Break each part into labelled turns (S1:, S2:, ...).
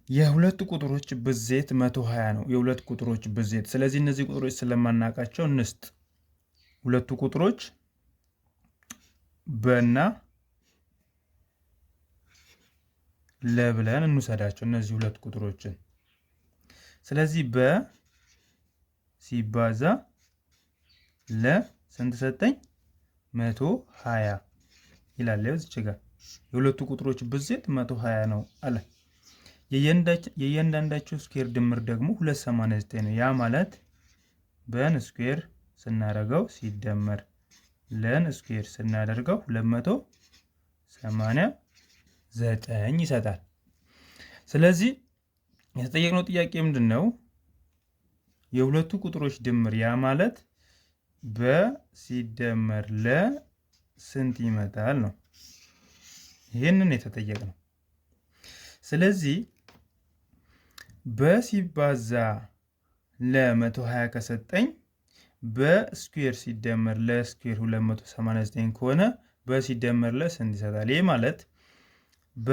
S1: የሁለት ቁጥሮች ብዜት 120 ነው። የሁለት ቁጥሮች ብዜት። ስለዚህ እነዚህ ቁጥሮች ስለማናውቃቸው እንስጥ። ሁለቱ ቁጥሮች በና ለብለን እንውሰዳቸው እነዚህ ሁለት ቁጥሮችን። ስለዚህ በ ሲባዛ ለ ስንት ሰጠኝ? 120 ይላል። እዚች ጋር የሁለቱ ቁጥሮች ብዜት 120 ነው አለ። የእያንዳንዳቸው ስኩዌር ድምር ደግሞ 289 ነው። ያ ማለት በን ስኩዌር ስናደርገው ሲደመር ለን ስኩዌር ስናደርገው 289 ይሰጣል። ስለዚህ የተጠየቅነው ጥያቄ ምንድን ነው? የሁለቱ ቁጥሮች ድምር ያ ማለት በ ሲደመር ለ ስንት ይመጣል ነው። ይህንን የተጠየቅነው። ስለዚህ በ ሲባዛ ለ120 ከሰጠኝ በስኩዌር ሲደመር ለስኩዌር 289 ከሆነ በ ሲደመር ለ ስንት ይሰጣል? ይህ ማለት በ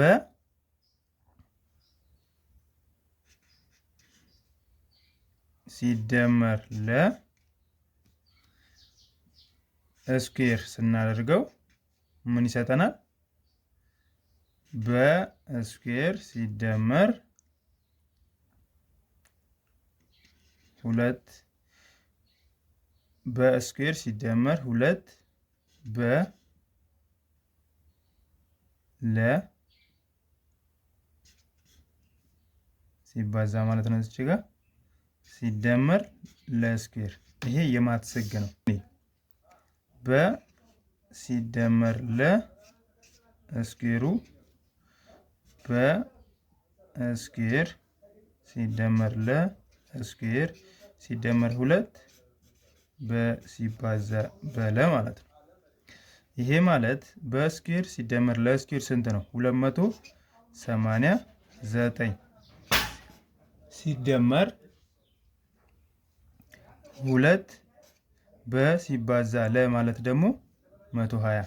S1: ሲደመር ለ ስኩዌር ስናደርገው ምን ይሰጠናል? በስኩዌር ሲደመር 2 በስኩዌር ሲደመር 2 በ ለ ሲባዛ ማለት ነው። እዚህ ጋር ሲደመር ለስኩዌር ይሄ የማትስ ህግ ነው። በ ሲደመር ለ ስኩዌሩ በስኩዌር ሲደመር ለ ስኩዌር ሲደመር 2 በሲባዛ በለ ማለት ነው። ይሄ ማለት በስኩዌር ሲደመር ለስኩዌር ስንት ነው? 289 ሲደመር 2 በሲባዛ ለ ማለት ደግሞ 120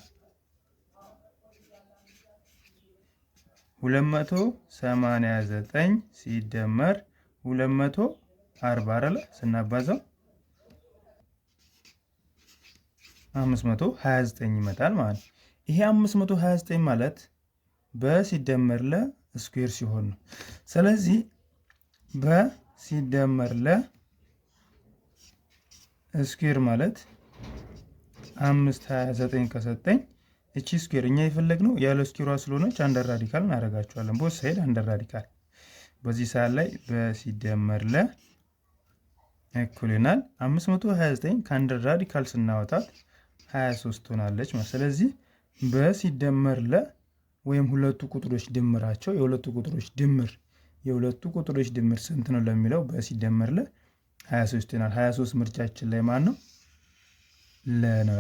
S1: 289 ሲደመር 240 አይደለ? ስናባዛው 529 ይመጣል ማለት ነው። ይሄ 529 ማለት በሲደመር ለ ስኩዌር ሲሆን ነው። ስለዚህ በሲደመር ለ ስኩዌር ማለት 529 ከሰጠኝ እቺ ስኩዌር እኛ የፈለግነው ያለ ስኩዌሯ ስለሆነች አንደር ራዲካል እናደርጋቸዋለን። ቦት ሳይድ አንደር ራዲካል። በዚህ ሰዓት ላይ በሲደመር ለ እኩል ይሆናል 529 ከአንደር ራዲካል ስናወጣት 23 ትሆናለች። ስለዚህ በሲደመር ለ ወይም ሁለቱ ቁጥሮች ድምራቸው የሁለቱ ቁጥሮች ድምር ስንት ነው ለሚለው በሲደመር ለ 23 ይሆናል። 23 ምርጫችን ላይ ማን ነው? ለ ነው።